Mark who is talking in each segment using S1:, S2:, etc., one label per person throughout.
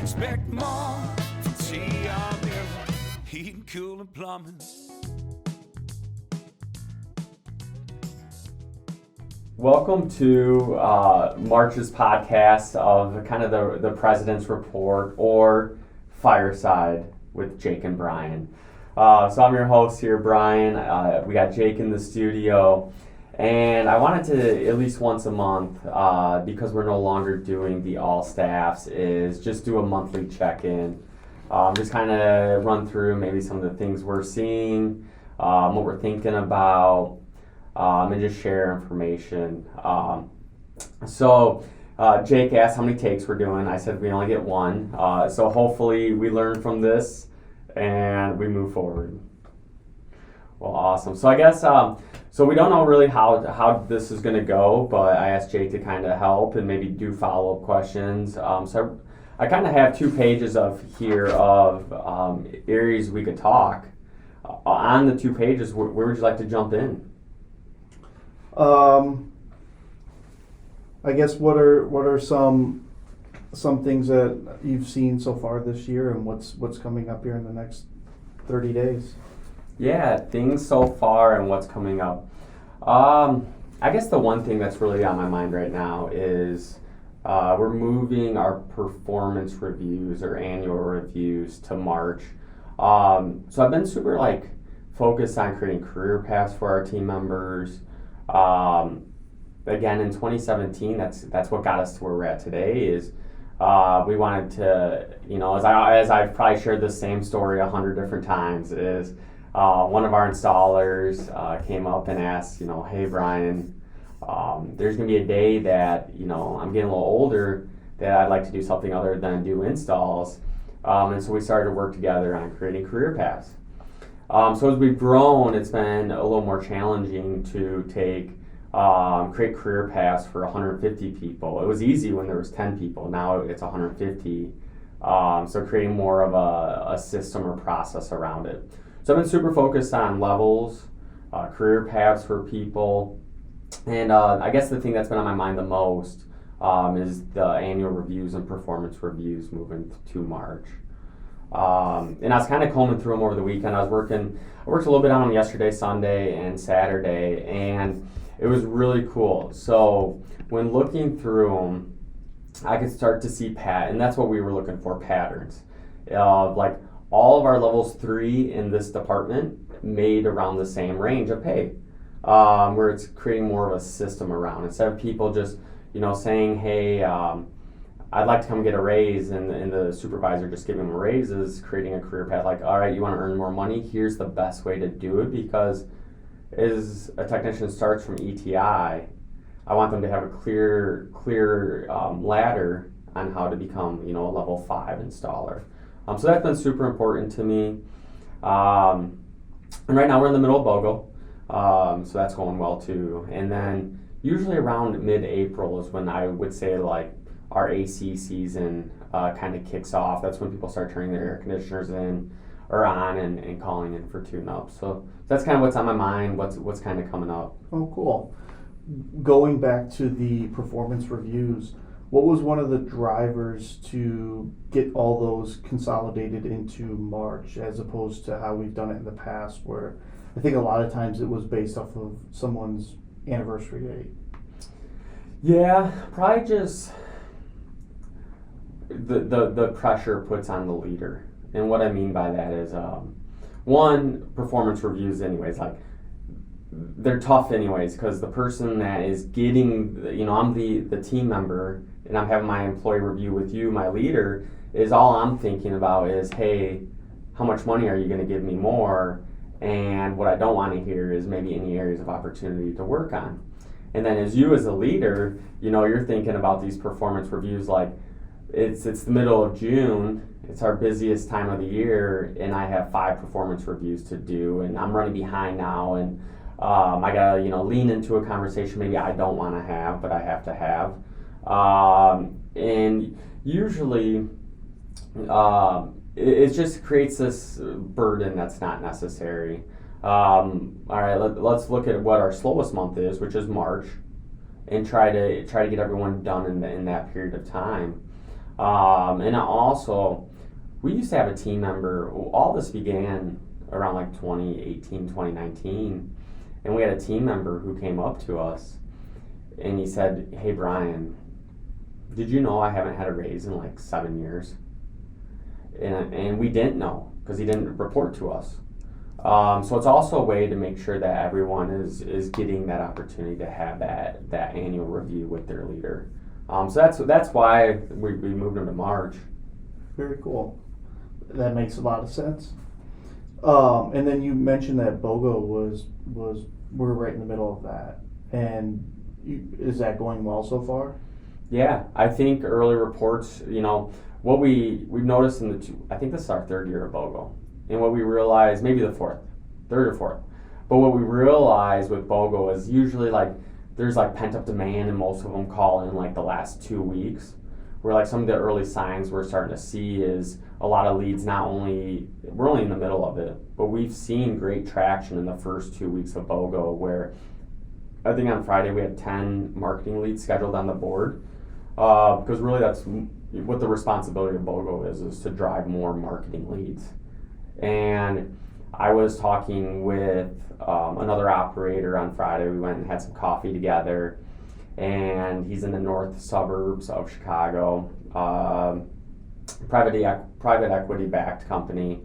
S1: expect more from TRW, heating, cooling, plumbing.
S2: Welcome to March's podcast of kind of the President's Report or Fireside with Jake and Brian. So I'm your host here, Brian. We got Jake in the studio, and I wanted to at least once a month, because we're no longer doing the all staffs, is just do a monthly check-in. Just kind of run through maybe some of the things we're seeing, what we're thinking about, and just share information. So Jake asked how many takes we're doing. I said we only get one. So hopefully we learn from this and we move forward. Well, awesome. So I guess, so we don't know really how this is going to go, but I asked Jake to kind of help and maybe do follow-up questions. So I kind of have 2 pages of areas we could talk. On the 2 pages, where would you like to jump in?
S3: I guess what are some things that you've seen so far this year, and what's coming up here in the next 30 days?
S2: Yeah, things so far and what's coming up. I guess the one thing that's really on my mind right now is we're moving our performance reviews or annual reviews to March. So I've been super focused on creating career paths for our team members. Again, in 2017, that's what got us to where we're at today. Is we wanted to, as I've probably shared the same story 100 different times, is one of our installers came up and asked, hey Brian, there's gonna be a day that I'm getting a little older that I'd like to do something other than do installs, and so we started to work together on creating career paths. So as we've grown, it's been a little more challenging to create career paths for 150 people. It was easy when there was 10 people. Now it's 150. So creating more of a system or process around it. So I've been super focused on levels, career paths for people, and I guess the thing that's been on my mind the most is the annual reviews and performance reviews moving to March. And I was kind of combing through them over the weekend. I worked a little bit on them yesterday, Sunday, and Saturday, and it was really cool. So when looking through them, I could start to see and that's what we were looking for, patterns. All of our levels 3 in this department made around the same range of pay, where it's creating more of a system around. Instead of people just, saying, hey, I'd like to come get a raise, and the supervisor just giving them raises, creating a career path all right, you want to earn more money? Here's the best way to do it, because as a technician starts from ETI, I want them to have a clear ladder on how to become, a level 5 installer. So that's been super important to me. And right now we're in the middle of BOGO, so that's going well too. And then usually around mid-April is when I would say our AC season kind of kicks off. That's when people start turning their air conditioners on and calling in for tune-ups. So that's kind of what's on my mind, what's kind of coming up.
S3: Oh, cool. Going back to the performance reviews, what was one of the drivers to get all those consolidated into March, as opposed to how we've done it in the past, where I think a lot of times it was based off of someone's anniversary date?
S2: Yeah, probably just the pressure puts on the leader. And what I mean by that is, one, performance reviews anyways, they're tough anyways, because the person that is getting, I'm the team member, and I'm having my employee review with you, my leader, is all I'm thinking about is, hey, how much money are you going to give me more? And what I don't want to hear is maybe any areas of opportunity to work on. And then as you as a leader, you're thinking about these performance reviews it's the middle of June, it's our busiest time of the year, and I have 5 performance reviews to do, and I'm running behind now, and I gotta lean into a conversation maybe I don't want to have, but I have to have. And usually it just creates this burden that's not necessary. All right, let's look at what our slowest month is, which is March, and try to get everyone done in that period of time. And also, we used to have a team member. All this began around like 2018, 2019, and we had a team member who came up to us, and he said, "Hey Brian, did you know I haven't had a raise in like 7 years?" And we didn't know because he didn't report to us. So it's also a way to make sure that everyone is getting that opportunity to have that annual review with their leader. So that's why we moved him to March.
S3: Very cool. That makes a lot of sense. And then you mentioned that BOGO we're right in the middle of that. And is that going well so far?
S2: Yeah, I think early reports, what we've noticed I think this is our third year of BOGO. And what we realized, maybe the third or fourth, but what we realized with BOGO is usually like there's like pent up demand and most of them call in like the last 2 weeks. Where like some of the early signs we're starting to see is a lot of leads, we're only in the middle of it, but we've seen great traction in the first 2 weeks of BOGO where I think on Friday we had 10 marketing leads scheduled on the board. Because really that's what the responsibility of BOGO is to drive more marketing leads. And I was talking with another operator on Friday. We went and had some coffee together, and he's in the north suburbs of Chicago, private equity backed company.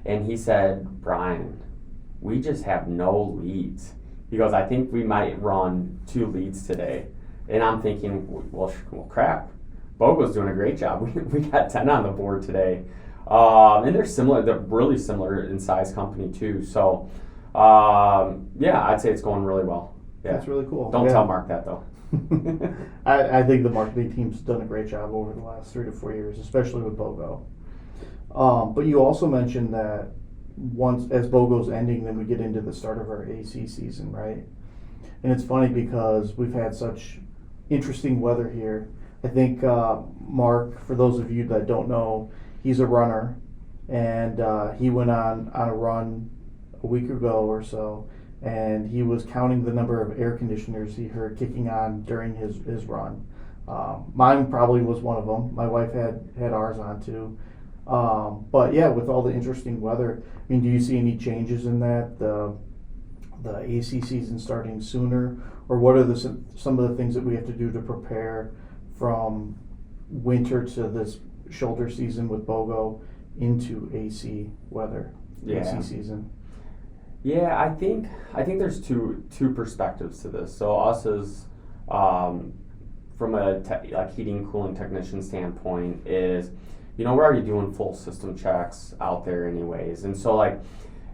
S2: And he said, "Brian, we just have no leads." He goes, "I think we might run 2 leads today." And I'm thinking, well crap. BOGO's doing a great job. We got 10 on the board today. And they're really similar in size company too. So, yeah, I'd say it's going really well. Yeah.
S3: That's really cool.
S2: Don't tell Mark that though.
S3: I think the marketing team's done a great job over the last 3 to 4 years, especially with BOGO. But you also mentioned that once, as BOGO's ending, then we get into the start of our AC season, right? And it's funny because we've had such interesting weather here. I think Mark, for those of you that don't know, he's a runner, and he went on a run a week ago or so, and he was counting the number of air conditioners he heard kicking on during his run. Mine probably was one of them. My wife had ours on too. But yeah, with all the interesting weather, I mean, do you see any changes in that? The AC season starting sooner, or what are some of the things that we have to do to prepare from winter to this shoulder season with BOGO into AC weather, AC season?
S2: Yeah, I think there's two perspectives to this. So us as from a heating and cooling technician standpoint is, we're already doing full system checks out there anyways, and so like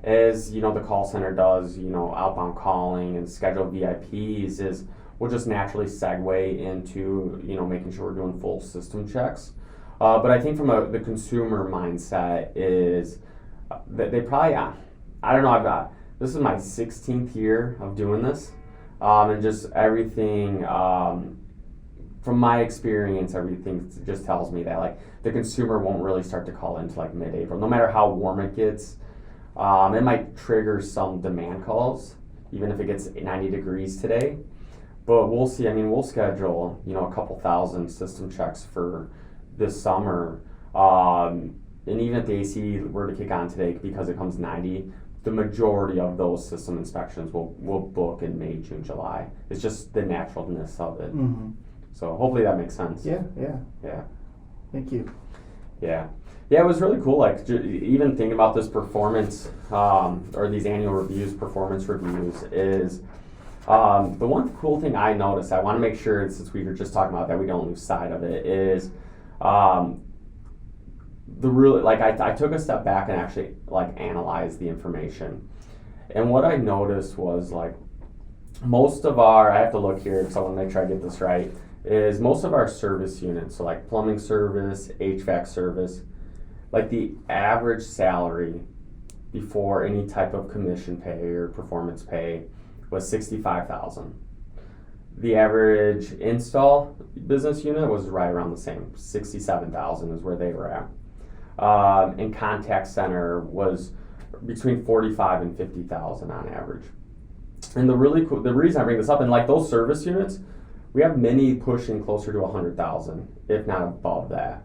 S2: as the call center does, outbound calling and scheduled VIPs is we'll just naturally segue into making sure we're doing full system checks. But I think from the consumer mindset is that they probably I don't know, this is my 16th year of doing this, and just everything from my experience, everything just tells me that like the consumer won't really start to call into like mid-April, no matter how warm it gets. It might trigger some demand calls, even if it gets 90 degrees today. But we'll see. I mean, we'll schedule, a couple thousand system checks for this summer. And even if the AC were to kick on today because it comes 90, the majority of those system inspections will book in May, June, July. It's just the naturalness of it.
S3: Mm-hmm.
S2: So hopefully that makes sense.
S3: Yeah. Thank you.
S2: Yeah, it was really cool. Like even thinking about this performance or these annual reviews, performance reviews, is the one cool thing I noticed. I want to make sure, since we were just talking about that, we don't lose sight of it. Is I took a step back and actually analyzed the information, and what I noticed was most of our, I have to look here because I want to make sure I get this right, is most of our service units, so like plumbing service, HVAC service, like the average salary before any type of commission pay or performance pay was $65,000. The average install business unit was right around the same, $67,000 is where they were at. And contact center was between $45,000 and $50,000 on average. And the reason I bring this up, and like those service units, we have many pushing closer to $100,000, if not above that.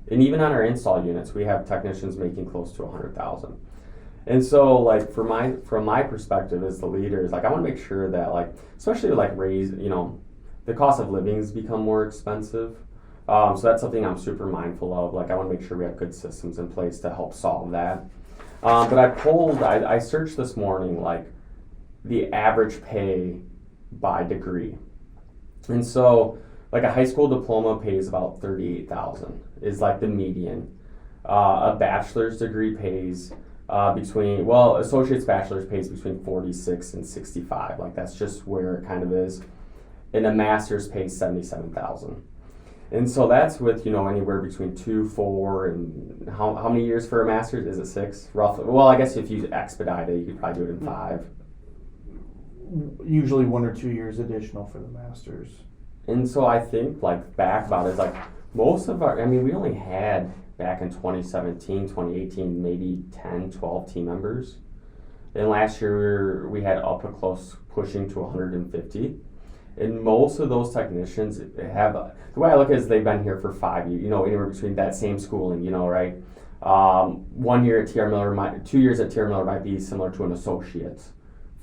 S2: And even on our install units, we have technicians making close to 100,000. And so, like, from my perspective as the leader, is like I want to make sure that, like, especially like the cost of living has become more expensive. So that's something I'm super mindful of. Like, I want to make sure we have good systems in place to help solve that. But I searched this morning, like, the average pay by degree. And so, like, a high school diploma pays about $38,000 is like the median. A bachelor's degree pays associate's bachelor's pays between 46 and 65. Like, that's just where it kind of is. And a master's pays 77,000. And so that's with, anywhere between 2, 4, and how many years for a master's? Is it 6, roughly? Well, I guess if you expedite it, you could probably do it in 5.
S3: Usually 1 or 2 years additional for the masters.
S2: And so I think, like, back about it, like, most of we only had back in 2017, 2018, maybe 10, 12 team members. And last year we had up close pushing to 150. And most of those technicians have, the way I look at it is they've been here for 5 years, anywhere between that same schooling, right? 1 year at TR Miller, 2 years at TR Miller might be similar to an associate's.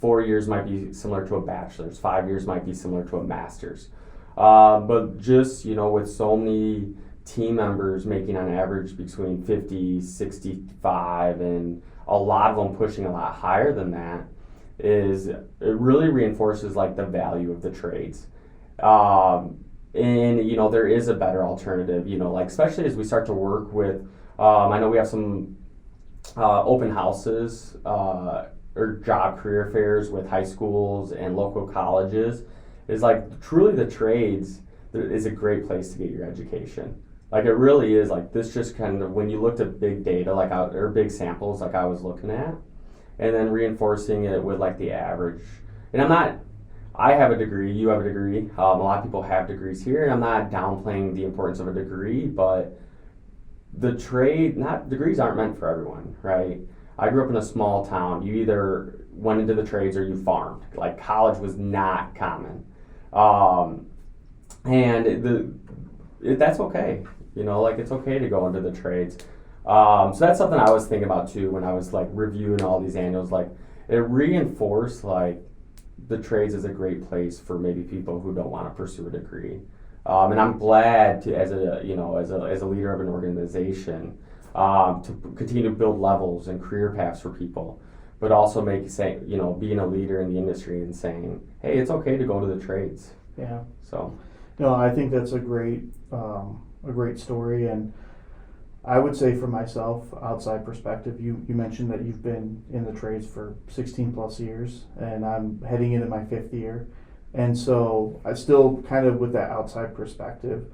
S2: 4 years might be similar to a bachelor's. 5 years might be similar to a master's. But just, with so many team members making on average between 50, 65, and a lot of them pushing a lot higher than that, it really reinforces, like, the value of the trades. And, there is a better alternative, like, especially as we start to work with, I know we have some open houses or job career fairs with high schools and local colleges. Is like, truly the trades is a great place to get your education. Like, it really is. Like, this just kind of, when you looked at big data, or big samples like I was looking at, and then reinforcing it with, like, the average. And I have a degree, you have a degree, a lot of people have degrees here, and I'm not downplaying the importance of a degree, but degrees aren't meant for everyone, right? I grew up in a small town. You either went into the trades or you farmed. Like, college was not common. That's okay. It's okay to go into the trades. So that's something I was thinking about too when I was, like, reviewing all these annuals. Like, it reinforced, like, the trades is a great place for maybe people who don't want to pursue a degree. And I'm glad to, as a leader of an organization, to continue to build levels and career paths for people, but also being a leader in the industry and saying, hey, it's okay to go to the trades.
S3: Yeah.
S2: So.
S3: No, I think that's a great story, and I would say for myself, outside perspective, you mentioned that you've been in the trades for 16 plus years, and I'm heading into my 5th year, and so I still kind of with that outside perspective.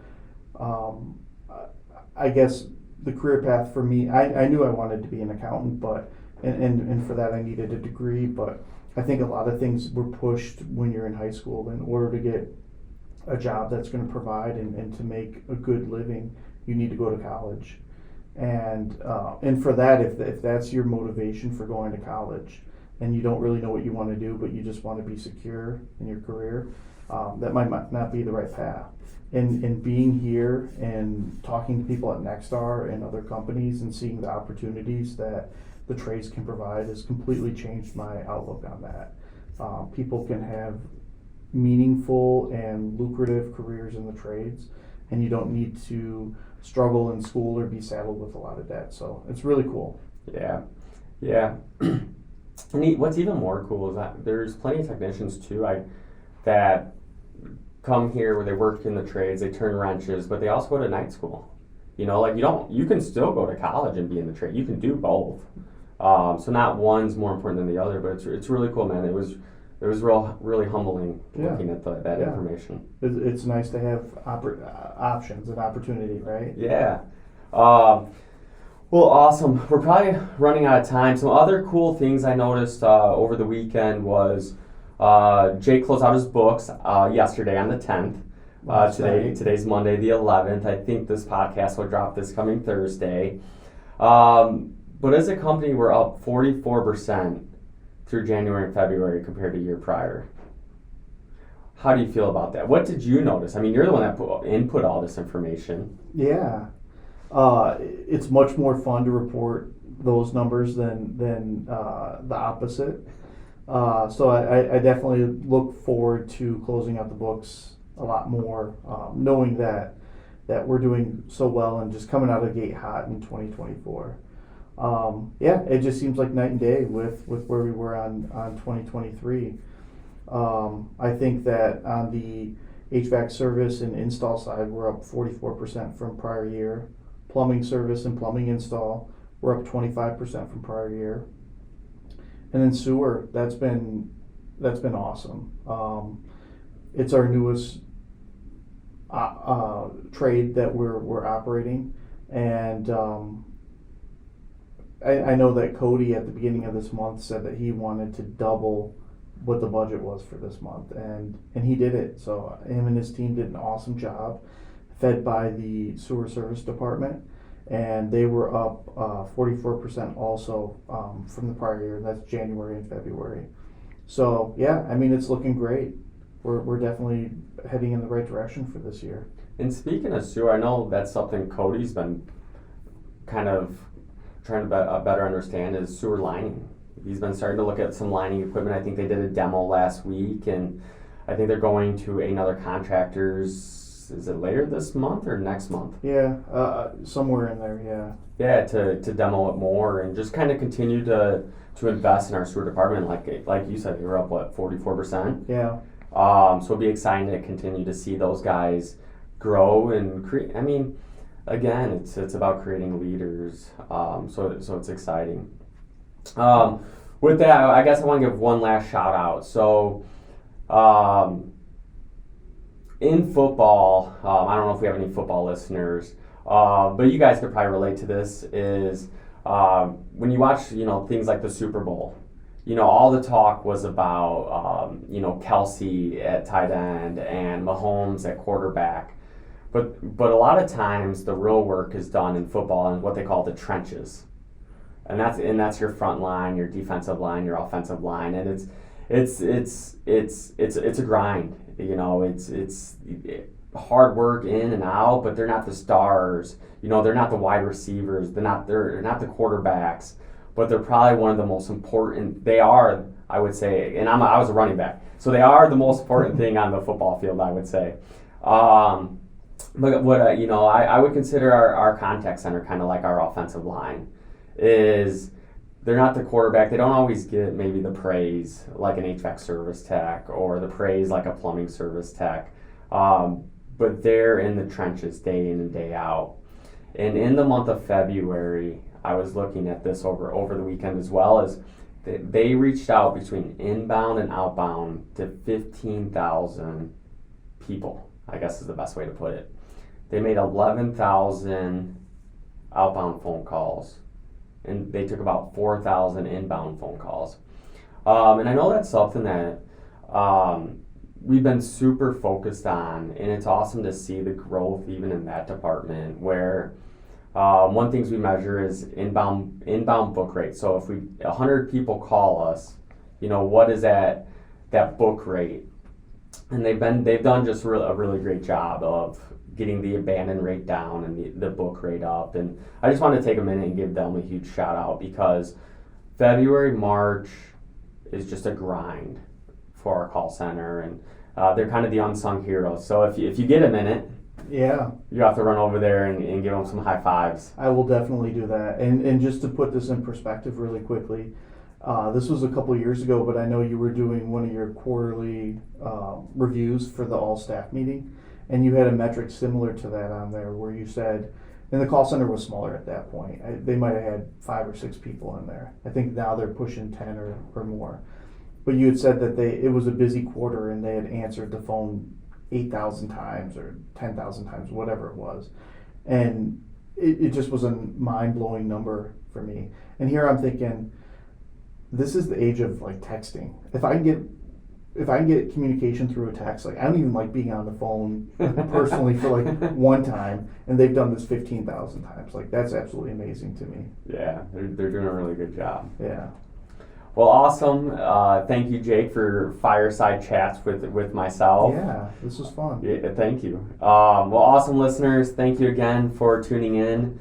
S3: I guess the career path for me, I knew I wanted to be an accountant, but and for that I needed a degree, but I think a lot of things were pushed when you're in high school. In order to get a job that's going to provide and to make a good living, you need to go to college. And for that, if that's your motivation for going to college and you don't really know what you want to do, but you just want to be secure in your career, that might not be the right path. And being here and talking to people at Nexstar and other companies and seeing the opportunities that the trades can provide has completely changed my outlook on that. People can have meaningful and lucrative careers in the trades, and you don't need to struggle in school or be saddled with a lot of debt. So it's really cool.
S2: Yeah. And what's even more cool is that there's plenty of technicians too that come here where they work in the trades, they turn wrenches, but they also go to night school. You can still go to college and be in the trade. You can do both. So not one's more important than the other, but it's really cool, man. It was really humbling looking at that information.
S3: It's nice to have options and opportunity, right?
S2: Yeah. Well, awesome. We're probably running out of time. Some other cool things I noticed over the weekend was Jake closed out his books yesterday on the 10th. Today's Monday the 11th. I think this podcast will drop this coming Thursday. But as a company, we're up 44% through January and February compared to year prior. How do you feel about that? What did you notice? I mean, you're the one that input all this information.
S3: Yeah. It's much more fun to report those numbers than the opposite. So I definitely look forward to closing out the books a lot more, knowing that we're doing so well and just coming out of the gate hot in 2024. Yeah, it just seems like night and day with where we were on 2023. I think that on the HVAC service and install side, we're up 44% from prior year. Plumbing service and plumbing install, we're up 25% from prior year. And then sewer, that's been awesome. It's our newest trade that we're operating, and I know that Cody at the beginning of this month said that he wanted to double what the budget was for this month, and he did it. So him and his team did an awesome job, fed by the sewer service department, and they were up 44% also from the prior year. That's January and February. So yeah, I mean, it's looking great. We're definitely heading in the right direction for this year.
S2: And speaking of sewer, I know that's something Cody's been kind of trying to better understand is sewer lining. He's been starting to look at some lining equipment. I think they did a demo last week, and I think they're going to another contractor's. Is it later this month or next month?
S3: Yeah, somewhere in there. Yeah.
S2: Yeah, to demo it more and just kind of continue to invest in our sewer department. Like you said, you're up 44%.
S3: Yeah.
S2: So it'll be exciting to continue to see those guys grow and create. I mean, again, it's about creating leaders. So it's exciting. With that, I guess I want to give one last shout out. So, in football, I don't know if we have any football listeners, but you guys could probably relate to this. Is when you watch, things like the Super Bowl. All the talk was about, Kelsey at tight end and Mahomes at quarterback. But a lot of times the real work is done in football in what they call the trenches. And that's your front line, your defensive line, your offensive line. And it's a grind. It's hard work in and out, but they're not the stars. They're not the wide receivers. They're not the quarterbacks. But they're probably one of the most important. They are, I would say, and I was a running back, so they are the most important thing on the football field, I would say. But what I would consider our contact center kind of like our offensive line. Is they're not the quarterback. They don't always get maybe the praise like an HVAC service tech or the praise like a plumbing service tech, but they're in the trenches day in and day out. And in the month of February, I was looking at this over the weekend as well, as they reached out between inbound and outbound to 15,000 people, I guess is the best way to put it. They made 11,000 outbound phone calls, and they took about 4,000 inbound phone calls. And I know that's something that we've been super focused on, and it's awesome to see the growth even in that department where one thing we measure is inbound book rate. So if 100 people call us, what is that book rate? And they've done just a really great job of getting the abandon rate down and the book rate up. And I just want to take a minute and give them a huge shout out, because February, March is just a grind for our call center, and they're kind of the unsung heroes. So if you get a minute,
S3: yeah,
S2: you have to run over there and give them some high fives.
S3: I will definitely do that. And just to put this in perspective really quickly, this was a couple years ago, but I know you were doing one of your quarterly reviews for the all staff meeting, and you had a metric similar to that on there where you said, and the call center was smaller at that point. They might have had 5 or 6 people in there. I think now they're pushing 10 or more. But you had said that it was a busy quarter and they had answered the phone 8,000 times or 10,000 times, whatever it was. And it just was a mind-blowing number for me. And here I'm thinking, this is the age of like texting. If I can get communication through a text, like I don't even like being on the phone personally for like one time, and they've done this 15,000 times. Like that's absolutely amazing to me.
S2: Yeah, they're doing a really good job.
S3: Yeah.
S2: Well, awesome. Thank you, Jake, for fireside chats with myself.
S3: Yeah, this was fun.
S2: Yeah, thank you. Well, awesome listeners. Thank you again for tuning in.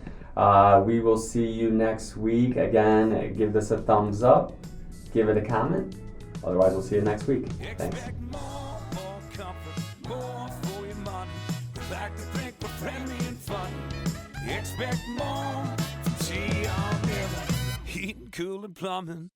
S2: We will see you next week. Again, give this a thumbs up. Give it a comment. Otherwise, we'll see you next week. Thanks.
S1: Expect more comfort, more for your money. We like to think we're friendly and funny. Expect more from TR Miller, heating, cooling, plumbing.